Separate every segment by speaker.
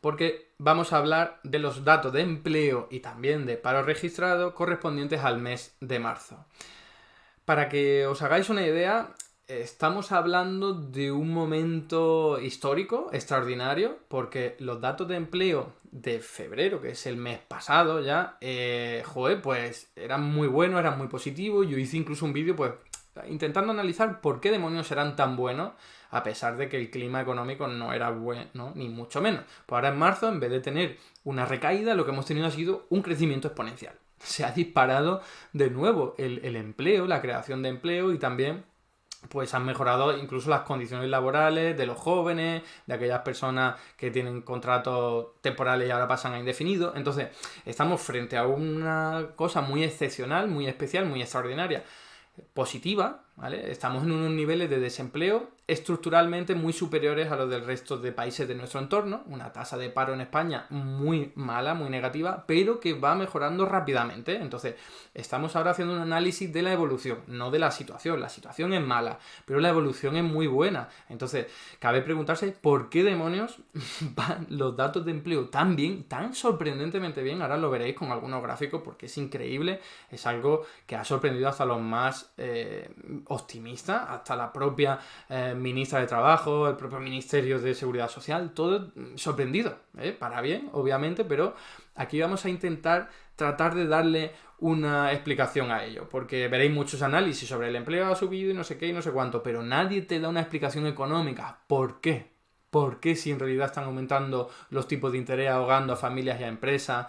Speaker 1: porque vamos a hablar de los datos de empleo y también de paro registrado correspondientes al mes de marzo. Para que os hagáis una idea, estamos hablando de un momento histórico extraordinario, porque los datos de empleo de febrero, que es el mes pasado ya, pues eran muy buenos, eran muy positivos. Yo hice incluso un vídeo pues intentando analizar por qué demonios eran tan buenos, a pesar de que el clima económico no era bueno, ni mucho menos. Pues ahora en marzo, en vez de tener una recaída, lo que hemos tenido ha sido un crecimiento exponencial. Se ha disparado de nuevo el empleo, la creación de empleo, y también pues han mejorado incluso las condiciones laborales de los jóvenes, de aquellas personas que tienen contratos temporales y ahora pasan a indefinidos. Entonces, estamos frente a una cosa muy excepcional, muy especial, muy extraordinaria, positiva, ¿vale? Estamos en unos niveles de desempleo estructuralmente muy superiores a los del resto de países de nuestro entorno, una tasa de paro en España muy mala, muy negativa, pero que va mejorando rápidamente. Entonces, estamos ahora haciendo un análisis de la evolución, no de la situación. La situación es mala, pero la evolución es muy buena. Entonces, cabe preguntarse por qué demonios van los datos de empleo tan bien, tan sorprendentemente bien. Ahora lo veréis con algunos gráficos porque es increíble, es algo que ha sorprendido hasta los más optimistas, hasta la propia ministra de Trabajo, el propio Ministerio de Seguridad Social, todo sorprendido, para bien, obviamente, pero aquí vamos a intentar tratar de darle una explicación a ello, porque veréis muchos análisis sobre el empleo ha subido y no sé qué y no sé cuánto, pero nadie te da una explicación económica. ¿Por qué? ¿Por qué si en realidad están aumentando los tipos de interés ahogando a familias y a empresas?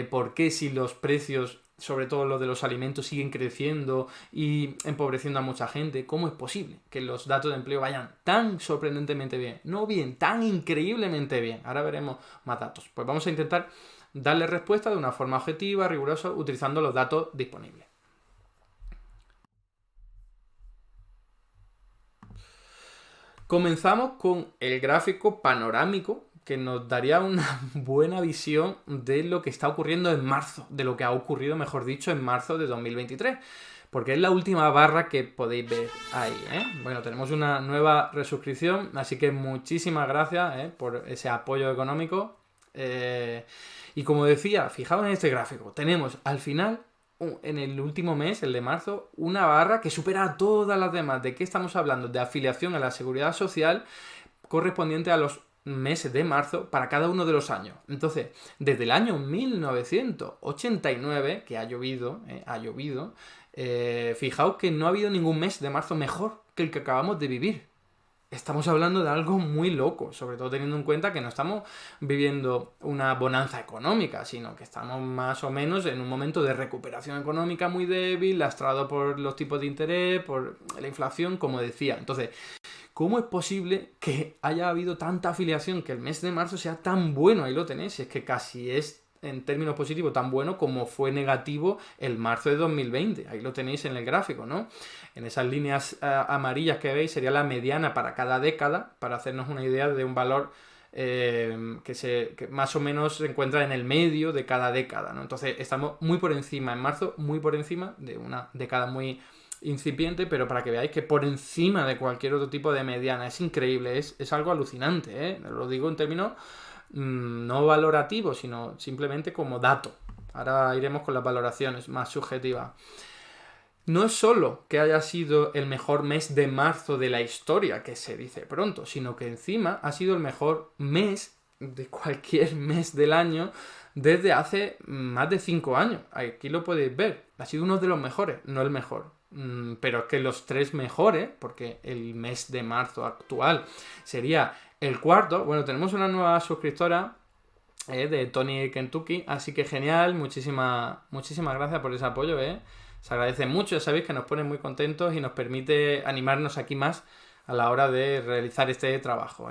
Speaker 1: ¿Por qué si los precios, sobre todo los de los alimentos, siguen creciendo y empobreciendo a mucha gente? ¿Cómo es posible que los datos de empleo vayan tan sorprendentemente bien? No bien, tan increíblemente bien. Ahora veremos más datos. Pues vamos a intentar darle respuesta de una forma objetiva, rigurosa, utilizando los datos disponibles. Comenzamos con el gráfico panorámico, que nos daría una buena visión de lo que está ocurriendo en marzo, de lo que ha ocurrido, mejor dicho, en marzo de 2023, porque es la última barra que podéis ver ahí, ¿eh? Bueno, tenemos una nueva resuscripción, así que muchísimas gracias, por ese apoyo económico. Y como decía, fijaos en este gráfico, tenemos al final, en el último mes, el de marzo, una barra que supera a todas las demás. ¿De qué estamos hablando? De afiliación a la Seguridad Social correspondiente a los meses de marzo para cada uno de los años. Entonces, desde el año 1989, que ha llovido, fijaos que no ha habido ningún mes de marzo mejor que el que acabamos de vivir. Estamos hablando de algo muy loco, sobre todo teniendo en cuenta que no estamos viviendo una bonanza económica, sino que estamos más o menos en un momento de recuperación económica muy débil, lastrado por los tipos de interés, por la inflación, como decía. Entonces, ¿cómo es posible que haya habido tanta afiliación, que el mes de marzo sea tan bueno? Ahí lo tenéis, es que casi es, en términos positivos, tan bueno como fue negativo el marzo de 2020. Ahí lo tenéis en el gráfico, ¿no? En esas líneas amarillas que veis sería la mediana para cada década, para hacernos una idea de un valor que más o menos se encuentra en el medio de cada década, ¿no? Entonces estamos muy por encima, en marzo, muy por encima de una década muy incipiente, pero para que veáis que por encima de cualquier otro tipo de mediana. Es increíble, es algo alucinante, ¿eh? Lo digo en términos no valorativos, sino simplemente como dato. Ahora iremos con las valoraciones más subjetivas. No es solo que haya sido el mejor mes de marzo de la historia, que se dice pronto, sino que encima ha sido el mejor mes de cualquier mes del año desde hace más de 5 años. Aquí lo podéis ver. Ha sido uno de los mejores, no el mejor. Pero es que los 3 mejores, porque el mes de marzo actual sería el cuarto. Bueno, tenemos una nueva suscriptora de Tony Kentucky, así que genial, muchísimas gracias por ese apoyo, se agradece mucho, ya sabéis que nos pone muy contentos y nos permite animarnos aquí más a la hora de realizar este trabajo.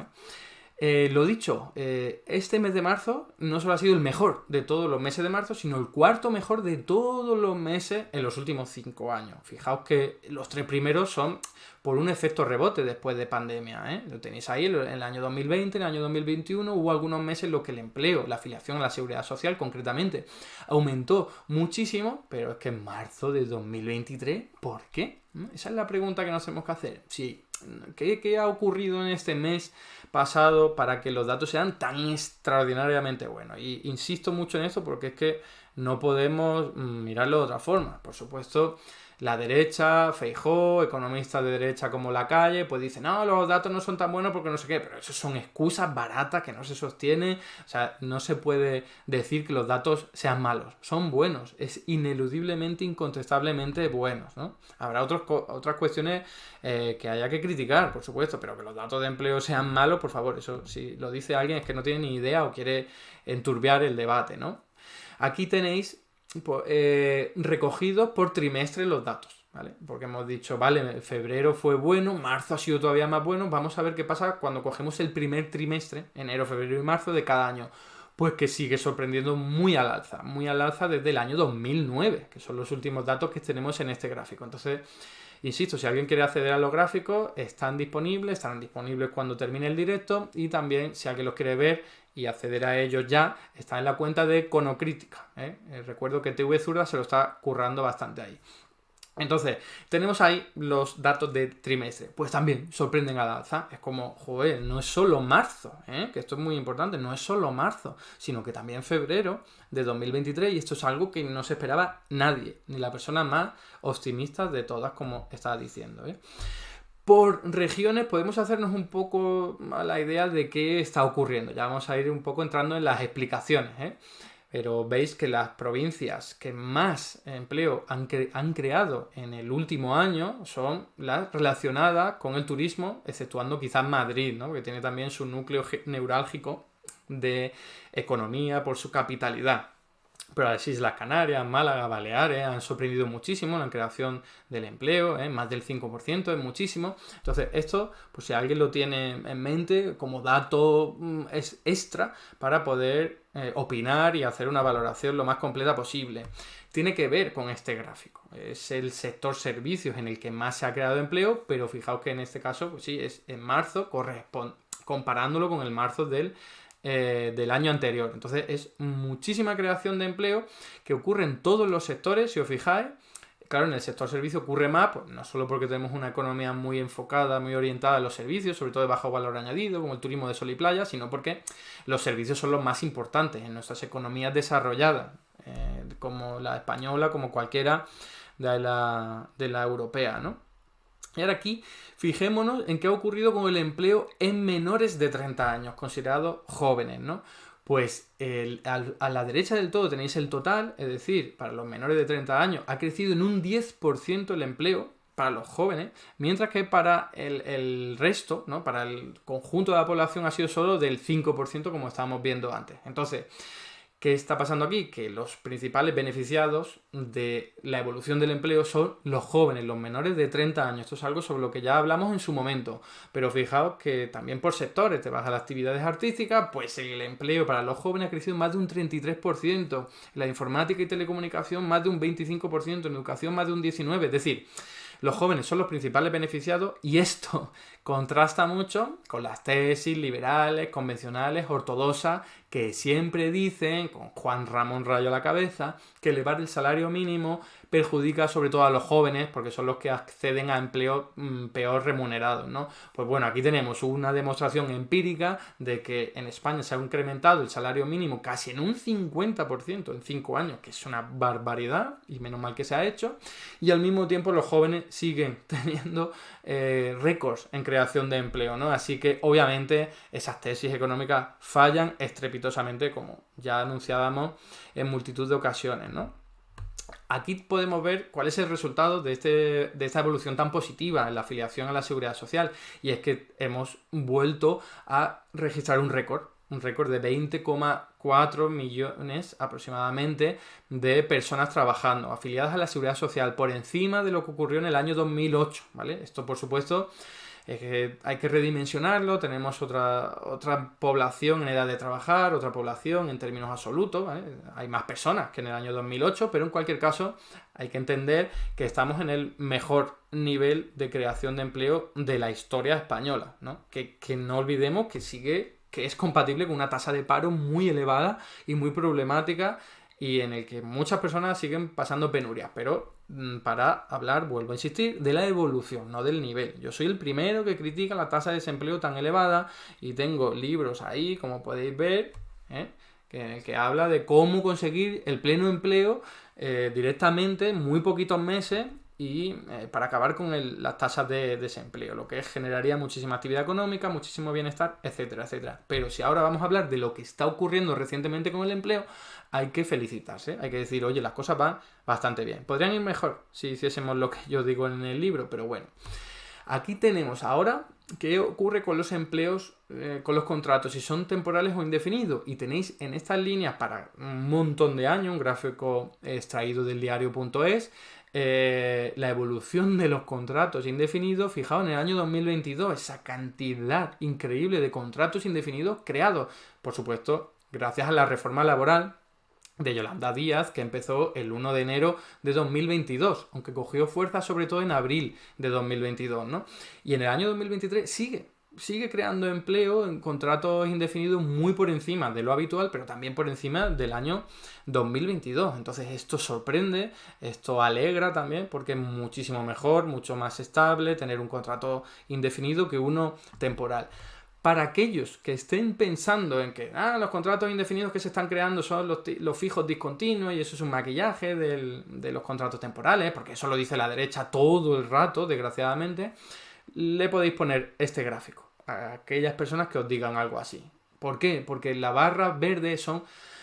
Speaker 1: Lo dicho, este mes de marzo no solo ha sido el mejor de todos los meses de marzo, sino el cuarto mejor de todos los meses en los últimos 5 años. Fijaos que los 3 primeros son por un efecto rebote después de pandemia, Lo tenéis ahí, en el año 2020, en el año 2021 hubo algunos meses en los que el empleo, la afiliación a la Seguridad Social concretamente, aumentó muchísimo, pero es que en marzo de 2023, ¿por qué? Esa es la pregunta que nos tenemos que hacer. Si ¿Qué ha ocurrido en este mes pasado para que los datos sean tan extraordinariamente buenos? Y insisto mucho en esto porque es que no podemos mirarlo de otra forma. Por supuesto, la derecha, Feijóo, economistas de derecha como Lacalle, pues dicen, no, los datos no son tan buenos porque no sé qué, pero eso son excusas baratas que no se sostienen. O sea, no se puede decir que los datos sean malos, son buenos, es ineludiblemente, incontestablemente buenos, ¿no? Habrá otras cuestiones que haya que criticar, por supuesto, pero que los datos de empleo sean malos, por favor, eso si lo dice alguien es que no tiene ni idea o quiere enturbiar el debate, ¿no? Aquí tenéis recogidos por trimestre los datos, ¿vale? Porque hemos dicho, vale, febrero fue bueno, marzo ha sido todavía más bueno, vamos a ver qué pasa cuando cogemos el primer trimestre, enero, febrero y marzo de cada año. Pues que sigue sorprendiendo muy al alza desde el año 2009, que son los últimos datos que tenemos en este gráfico. Entonces, insisto, si alguien quiere acceder a los gráficos, estarán disponibles cuando termine el directo, y también si alguien los quiere ver y acceder a ellos ya, está en la cuenta de Econocrítica, ¿eh? Recuerdo que TV Zurda se lo está currando bastante ahí. Entonces, tenemos ahí los datos de trimestre. Pues también sorprenden al alza. Es como, joder, no es solo marzo, que esto es muy importante, no es solo marzo, sino que también febrero de 2023, y esto es algo que no se esperaba nadie, ni la persona más optimista de todas, como estaba diciendo. Por regiones podemos hacernos un poco a la idea de qué está ocurriendo. Ya vamos a ir un poco entrando en las explicaciones, Pero veis que las provincias que más empleo han creado en el último año son las relacionadas con el turismo, exceptuando quizás Madrid, ¿no? Que tiene también su núcleo neurálgico de economía por su capitalidad. Pero las Islas Canarias, Málaga, Baleares han sorprendido muchísimo en la creación del empleo, más del 5%, es muchísimo. Entonces esto, pues si alguien lo tiene en mente como dato es extra para poder opinar y hacer una valoración lo más completa posible. Tiene que ver con este gráfico. Es el sector servicios en el que más se ha creado empleo, pero fijaos que en este caso, pues sí, es en marzo, comparándolo con el marzo del año anterior. Entonces es muchísima creación de empleo que ocurre en todos los sectores, si os fijáis. Claro, en el sector servicio ocurre más, pues no solo porque tenemos una economía muy enfocada, muy orientada a los servicios, sobre todo de bajo valor añadido, como el turismo de sol y playa, sino porque los servicios son los más importantes en nuestras economías desarrolladas, como la española, como cualquiera de la europea, ¿no? Y ahora aquí, fijémonos en qué ha ocurrido con el empleo en menores de 30 años, considerados jóvenes, ¿no? Pues a la derecha del todo tenéis el total, es decir, para los menores de 30 años ha crecido en un 10% el empleo para los jóvenes, mientras que para el resto, ¿no? Para el conjunto de la población ha sido solo del 5%, como estábamos viendo antes. Entonces, ¿qué está pasando aquí? Que los principales beneficiados de la evolución del empleo son los jóvenes, los menores de 30 años. Esto es algo sobre lo que ya hablamos en su momento. Pero fijaos que también por sectores, te vas a las actividades artísticas, pues el empleo para los jóvenes ha crecido más de un 33%, en la informática y telecomunicación más de un 25%, en educación más de un 19%. Es decir, los jóvenes son los principales beneficiados, y esto contrasta mucho con las tesis liberales, convencionales, ortodoxas, que siempre dicen, con Juan Ramón Rayo a la cabeza, que elevar el salario mínimo perjudica sobre todo a los jóvenes porque son los que acceden a empleos peor remunerados, ¿no? Pues bueno, aquí tenemos una demostración empírica de que en España se ha incrementado el salario mínimo casi en un 50% en 5 años, que es una barbaridad, y menos mal que se ha hecho, y al mismo tiempo los jóvenes siguen teniendo récords en creación de empleo, ¿no? Así que obviamente esas tesis económicas fallan estrepitosamente, como ya anunciábamos en multitud de ocasiones, ¿no? Aquí podemos ver cuál es el resultado de esta evolución tan positiva en la afiliación a la Seguridad Social, y es que hemos vuelto a registrar un récord de 20,4 millones aproximadamente de personas trabajando, afiliadas a la Seguridad Social, por encima de lo que ocurrió en el año 2008, ¿vale? Esto, por supuesto, hay que redimensionarlo. Tenemos otra población en edad de trabajar, otra población en términos absolutos, ¿vale? Hay más personas que en el año 2008, pero en cualquier caso hay que entender que estamos en el mejor nivel de creación de empleo de la historia española, ¿no? Que no olvidemos que es compatible con una tasa de paro muy elevada y muy problemática, y en el que muchas personas siguen pasando penurias, pero para hablar, vuelvo a insistir, de la evolución, no del nivel. Yo soy el primero que critica la tasa de desempleo tan elevada y tengo libros ahí, como podéis ver, en el que habla de cómo conseguir el pleno empleo directamente en muy poquitos meses y para acabar con las tasas de desempleo, lo que generaría muchísima actividad económica, muchísimo bienestar, etcétera, etcétera. Pero si ahora vamos a hablar de lo que está ocurriendo recientemente con el empleo, hay que felicitarse, hay que decir, oye, las cosas van bastante bien. Podrían ir mejor si hiciésemos lo que yo digo en el libro, pero bueno. Aquí tenemos ahora qué ocurre con los empleos, con los contratos, si son temporales o indefinidos. Y tenéis en estas líneas para un montón de años, un gráfico extraído del diario.es, la evolución de los contratos indefinidos. Fijaos, en el año 2022, esa cantidad increíble de contratos indefinidos creados. Por supuesto, gracias a la reforma laboral de Yolanda Díaz, que empezó el 1 de enero de 2022, aunque cogió fuerza sobre todo en abril de 2022, ¿no? Y en el año 2023 sigue creando empleo en contratos indefinidos muy por encima de lo habitual, pero también por encima del año 2022. Entonces esto sorprende, esto alegra también, porque es muchísimo mejor, mucho más estable tener un contrato indefinido que uno temporal. Para aquellos que estén pensando en que los contratos indefinidos que se están creando son los fijos discontinuos y eso es un maquillaje de los contratos temporales, porque eso lo dice la derecha todo el rato, desgraciadamente, le podéis poner este gráfico a aquellas personas que os digan algo así. ¿Por qué? Porque la barra verde son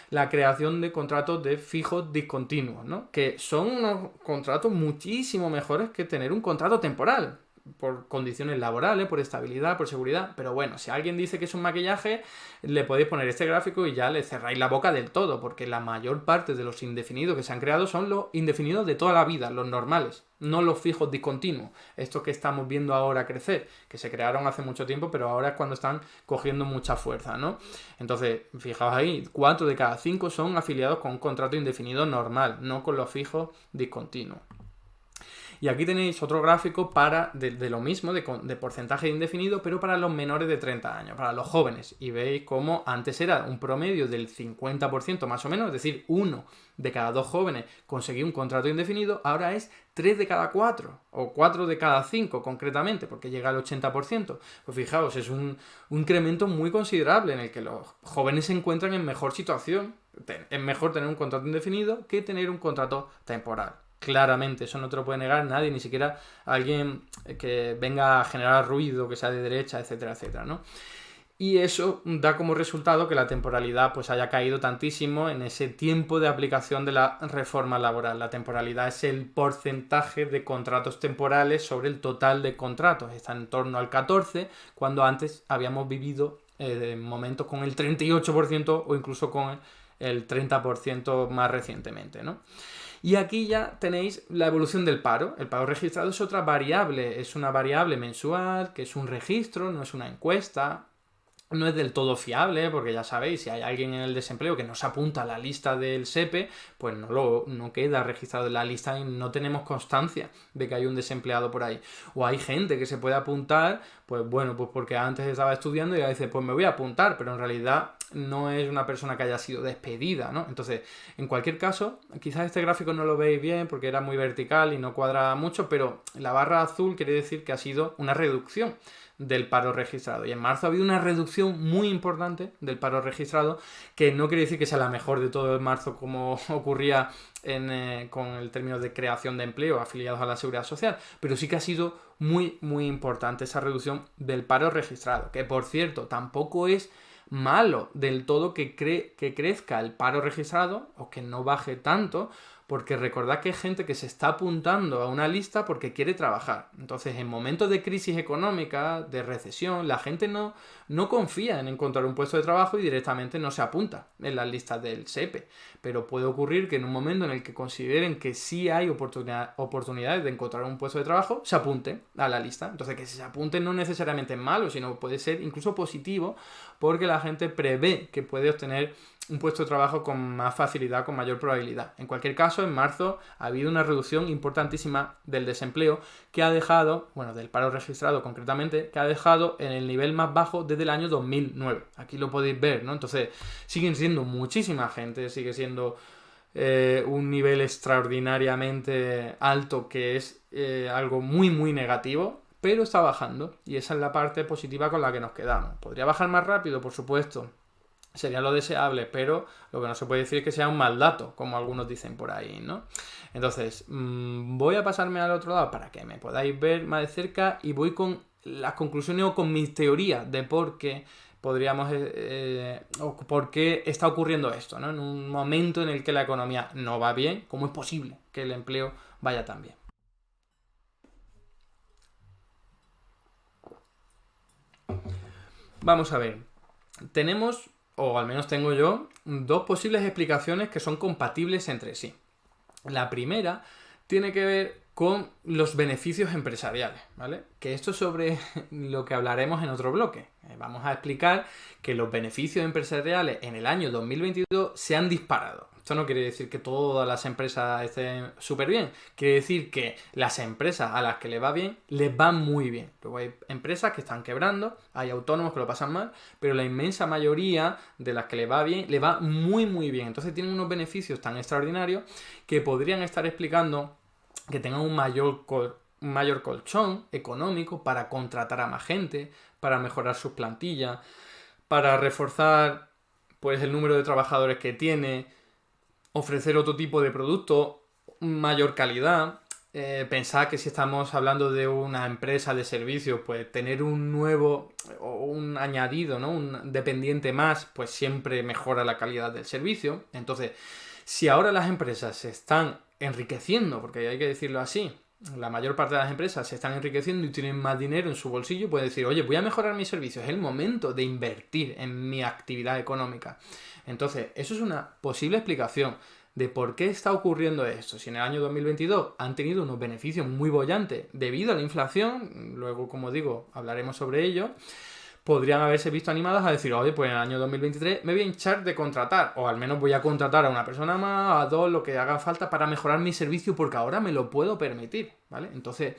Speaker 1: la creación de contratos de fijos discontinuos, ¿no? Que son unos contratos muchísimo mejores que tener un contrato temporal, por condiciones laborales, por estabilidad, por seguridad. Pero bueno, si alguien dice que es un maquillaje, le podéis poner este gráfico y ya le cerráis la boca del todo, porque la mayor parte de los indefinidos que se han creado son los indefinidos de toda la vida, los normales, no los fijos discontinuos, estos que estamos viendo ahora crecer, que se crearon hace mucho tiempo, pero ahora es cuando están cogiendo mucha fuerza, ¿no? Entonces, fijaos ahí, 4 de cada 5 son afiliados con un contrato indefinido normal, no con los fijos discontinuos. Y aquí tenéis otro gráfico de lo mismo, de porcentaje indefinido, pero para los menores de 30 años, para los jóvenes. Y veis cómo antes era un promedio del 50% más o menos, es decir, 1 de cada 2 jóvenes conseguía un contrato indefinido, ahora es 3 de cada 4, o 4 de cada 5 concretamente, porque llega al 80%. Pues fijaos, es un incremento muy considerable en el que los jóvenes se encuentran en mejor situación. Es mejor tener un contrato indefinido que tener un contrato temporal. Claramente, eso no te lo puede negar nadie, ni siquiera alguien que venga a generar ruido, que sea de derecha, etcétera, etcétera, ¿no? Y eso da como resultado que la temporalidad pues haya caído tantísimo en ese tiempo de aplicación de la reforma laboral. La temporalidad es el porcentaje de contratos temporales sobre el total de contratos. Está en torno al 14%, cuando antes habíamos vivido momentos con el 38% o incluso con el 30% más recientemente, ¿no? Y aquí ya tenéis la evolución del paro. El paro registrado es otra variable, es una variable mensual, que es un registro, no es una encuesta. No es del todo fiable, porque ya sabéis, si hay alguien en el desempleo que no se apunta a la lista del SEPE, pues no queda registrado en la lista y no tenemos constancia de que hay un desempleado por ahí. O hay gente que se puede apuntar, pues bueno, pues porque antes estaba estudiando y ya dice, pues me voy a apuntar, pero en realidad no es una persona que haya sido despedida, ¿no? Entonces, en cualquier caso, quizás este gráfico no lo veis bien porque era muy vertical y no cuadra mucho, pero la barra azul quiere decir que ha sido una reducción del paro registrado. Y en marzo ha habido una reducción muy importante del paro registrado, que no quiere decir que sea la mejor de todo en marzo, como ocurría con el término de creación de empleo afiliados a la Seguridad Social, pero sí que ha sido muy, muy importante esa reducción del paro registrado, que por cierto, tampoco es malo del todo que crezca el paro registrado o que no baje tanto, porque recordad que hay gente que se está apuntando a una lista porque quiere trabajar. Entonces, en momentos de crisis económica, de recesión, la gente no confía en encontrar un puesto de trabajo y directamente no se apunta en las listas del SEPE. Pero puede ocurrir que en un momento en el que consideren que sí hay oportunidades de encontrar un puesto de trabajo, se apunten a la lista. Entonces, que se apunten no necesariamente es malo, sino puede ser incluso positivo, porque la gente prevé que puede obtener un puesto de trabajo con más facilidad, con mayor probabilidad. En cualquier caso, en marzo ha habido una reducción importantísima del desempleo que ha dejado, del paro registrado concretamente, que ha dejado en el nivel más bajo desde el año 2009. Aquí lo podéis ver, ¿no? Entonces, siguen siendo muchísima gente, sigue siendo un nivel extraordinariamente alto que es algo muy muy negativo, pero está bajando y esa es la parte positiva con la que nos quedamos. ¿Podría bajar más rápido? Por supuesto. Sería lo deseable, pero lo que no se puede decir es que sea un mal dato, como algunos dicen por ahí, ¿no? Entonces, voy a pasarme al otro lado para que me podáis ver más de cerca y voy con las conclusiones o con mis teorías de por qué podríamos o por qué está ocurriendo esto, ¿no? En un momento en el que la economía no va bien, ¿cómo es posible que el empleo vaya tan bien? Vamos a ver. Tenemos, o al menos tengo yo, dos posibles explicaciones que son compatibles entre sí. La primera tiene que ver con los beneficios empresariales, ¿vale? Que esto es sobre lo que hablaremos en otro bloque. Vamos a explicar que los beneficios empresariales en el año 2022 se han disparado. Esto no quiere decir que todas las empresas estén súper bien. Quiere decir que las empresas a las que les va bien, les va muy bien. Luego hay empresas que están quebrando, hay autónomos que lo pasan mal, pero la inmensa mayoría de las que les va bien, les va muy muy bien. Entonces tienen unos beneficios tan extraordinarios que podrían estar explicando que tengan un mayor colchón económico para contratar a más gente, para mejorar sus plantillas, para reforzar pues el número de trabajadores que tiene, ofrecer otro tipo de producto, mayor calidad. Pensar que si estamos hablando de una empresa de servicios, pues tener un nuevo o un añadido, ¿no? Un dependiente más, pues siempre mejora la calidad del servicio. Entonces, si ahora las empresas se están enriqueciendo, porque hay que decirlo así, la mayor parte de las empresas se están enriqueciendo y tienen más dinero en su bolsillo, pueden decir, oye, voy a mejorar mis servicios, es el momento de invertir en mi actividad económica. Entonces, eso es una posible explicación de por qué está ocurriendo esto. Si en el año 2022 han tenido unos beneficios muy bollantes debido a la inflación, luego, como digo, hablaremos sobre ello, podrían haberse visto animadas a decir, oye, pues en el año 2023 me voy a hinchar de contratar, o al menos voy a contratar a una persona más, a dos, lo que haga falta para mejorar mi servicio, porque ahora me lo puedo permitir, ¿vale? Entonces,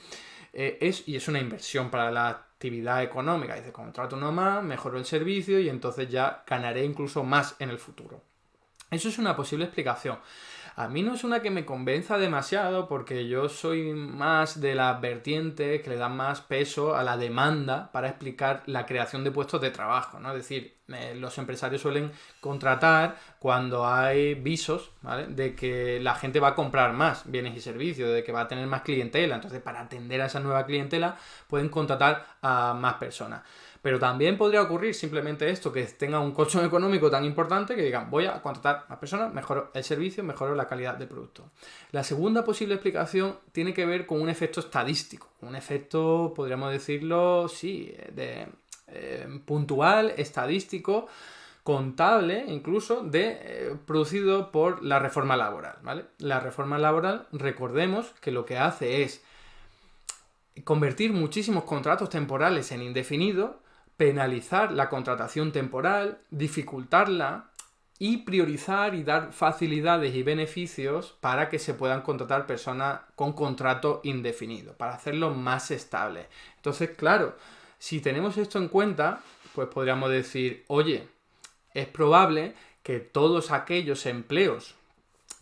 Speaker 1: es una inversión para la actividad económica. Dice, contrato uno más, mejoro el servicio y entonces ya ganaré incluso más en el futuro. Eso es una posible explicación. A mí no es una que me convenza demasiado porque yo soy más de las vertientes que le dan más peso a la demanda para explicar la creación de puestos de trabajo, ¿no? Es decir, los empresarios suelen contratar cuando hay visos, ¿vale? De que la gente va a comprar más bienes y servicios, de que va a tener más clientela. Entonces, para atender a esa nueva clientela, pueden contratar a más personas. Pero también podría ocurrir simplemente esto, que tenga un colchón económico tan importante que digan, voy a contratar a personas, mejoro el servicio, mejoro la calidad del producto. La segunda posible explicación tiene que ver con un efecto estadístico, un efecto, podríamos decirlo, sí, puntual, estadístico, contable incluso, producido por la reforma laboral, ¿vale? La reforma laboral, recordemos que lo que hace es convertir muchísimos contratos temporales en indefinidos, penalizar la contratación temporal, dificultarla y priorizar y dar facilidades y beneficios para que se puedan contratar personas con contrato indefinido, para hacerlo más estable. Entonces, claro, si tenemos esto en cuenta, pues podríamos decir, oye, es probable que todos aquellos empleos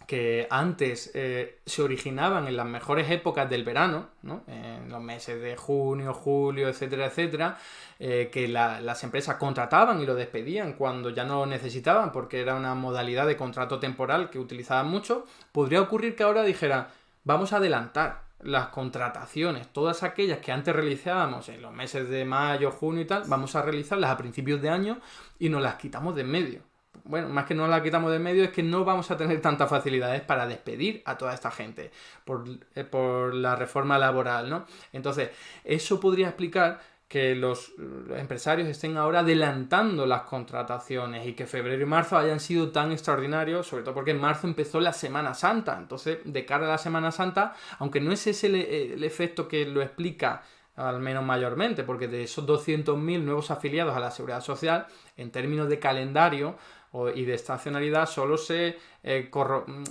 Speaker 1: que antes se originaban en las mejores épocas del verano, ¿no? En los meses de junio, julio, etcétera, etcétera, que las empresas contrataban y lo despedían cuando ya no lo necesitaban porque era una modalidad de contrato temporal que utilizaban mucho, podría ocurrir que ahora dijeran, vamos a adelantar las contrataciones, todas aquellas que antes realizábamos en los meses de mayo, junio y tal, vamos a realizarlas a principios de año y nos las quitamos de en medio. Bueno, más que no la quitamos de en medio es que no vamos a tener tantas facilidades para despedir a toda esta gente por la reforma laboral, ¿no? Entonces, eso podría explicar que los empresarios estén ahora adelantando las contrataciones y que febrero y marzo hayan sido tan extraordinarios, sobre todo porque en marzo empezó la Semana Santa. Entonces, de cara a la Semana Santa, aunque no es ese el efecto que lo explica al menos mayormente, porque de esos 200.000 nuevos afiliados a la Seguridad Social, en términos de calendario y de estacionalidad, solo se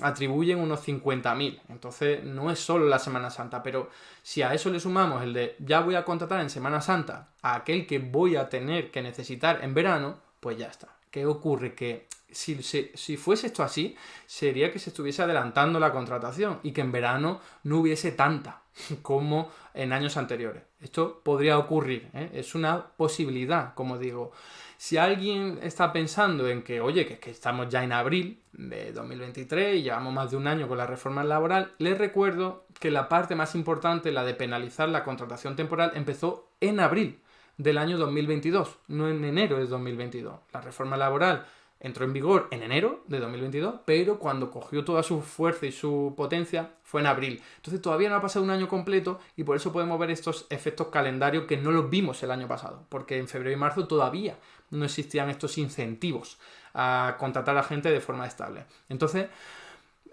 Speaker 1: atribuyen unos 50.000. Entonces, no es solo la Semana Santa, pero si a eso le sumamos el de ya voy a contratar en Semana Santa a aquel que voy a tener que necesitar en verano, pues ya está. ¿Qué ocurre? Que Si fuese esto así, sería que se estuviese adelantando la contratación y que en verano no hubiese tanta como en años anteriores. Esto podría ocurrir, ¿eh? Es una posibilidad, como digo. Si alguien está pensando en que, oye, que estamos ya en abril de 2023 y llevamos más de un año con la reforma laboral, les recuerdo que la parte más importante, la de penalizar la contratación temporal, empezó en abril del año 2022, no en enero de 2022. La reforma laboral entró en vigor en enero de 2022, pero cuando cogió toda su fuerza y su potencia fue en abril. Entonces todavía no ha pasado un año completo y por eso podemos ver estos efectos calendarios que no los vimos el año pasado, porque en febrero y marzo todavía no existían estos incentivos a contratar a gente de forma estable. Entonces,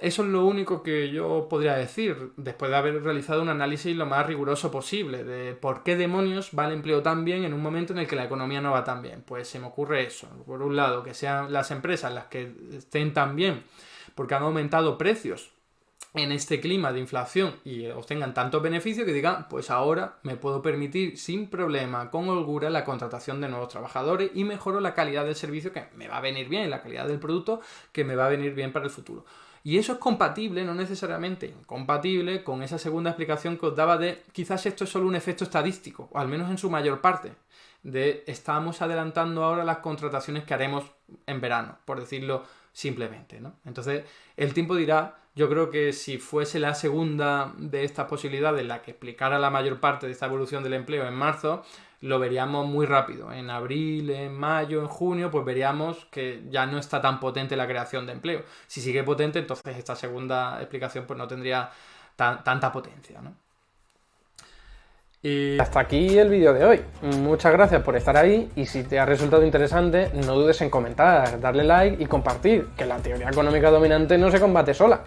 Speaker 1: eso es lo único que yo podría decir, después de haber realizado un análisis lo más riguroso posible de por qué demonios va el empleo tan bien en un momento en el que la economía no va tan bien. Pues se me ocurre eso. Por un lado, que sean las empresas las que estén tan bien porque han aumentado precios en este clima de inflación y obtengan tantos beneficios que digan, pues ahora me puedo permitir sin problema, con holgura, la contratación de nuevos trabajadores y mejoro la calidad del servicio que me va a venir bien, la calidad del producto que me va a venir bien para el futuro. Y eso es compatible, no necesariamente incompatible, con esa segunda explicación que os daba de quizás esto es solo un efecto estadístico, o al menos en su mayor parte, de estamos adelantando ahora las contrataciones que haremos en verano, por decirlo simplemente, ¿no? Entonces, el tiempo dirá, yo creo que si fuese la segunda de estas posibilidades la que explicara la mayor parte de esta evolución del empleo en marzo, lo veríamos muy rápido. En abril, en mayo, en junio, pues veríamos que ya no está tan potente la creación de empleo. Si sigue potente, entonces esta segunda explicación pues no tendría tanta potencia, ¿no? Y hasta aquí el vídeo de hoy. Muchas gracias por estar ahí y si te ha resultado interesante, no dudes en comentar, darle like y compartir, que la teoría económica dominante no se combate sola.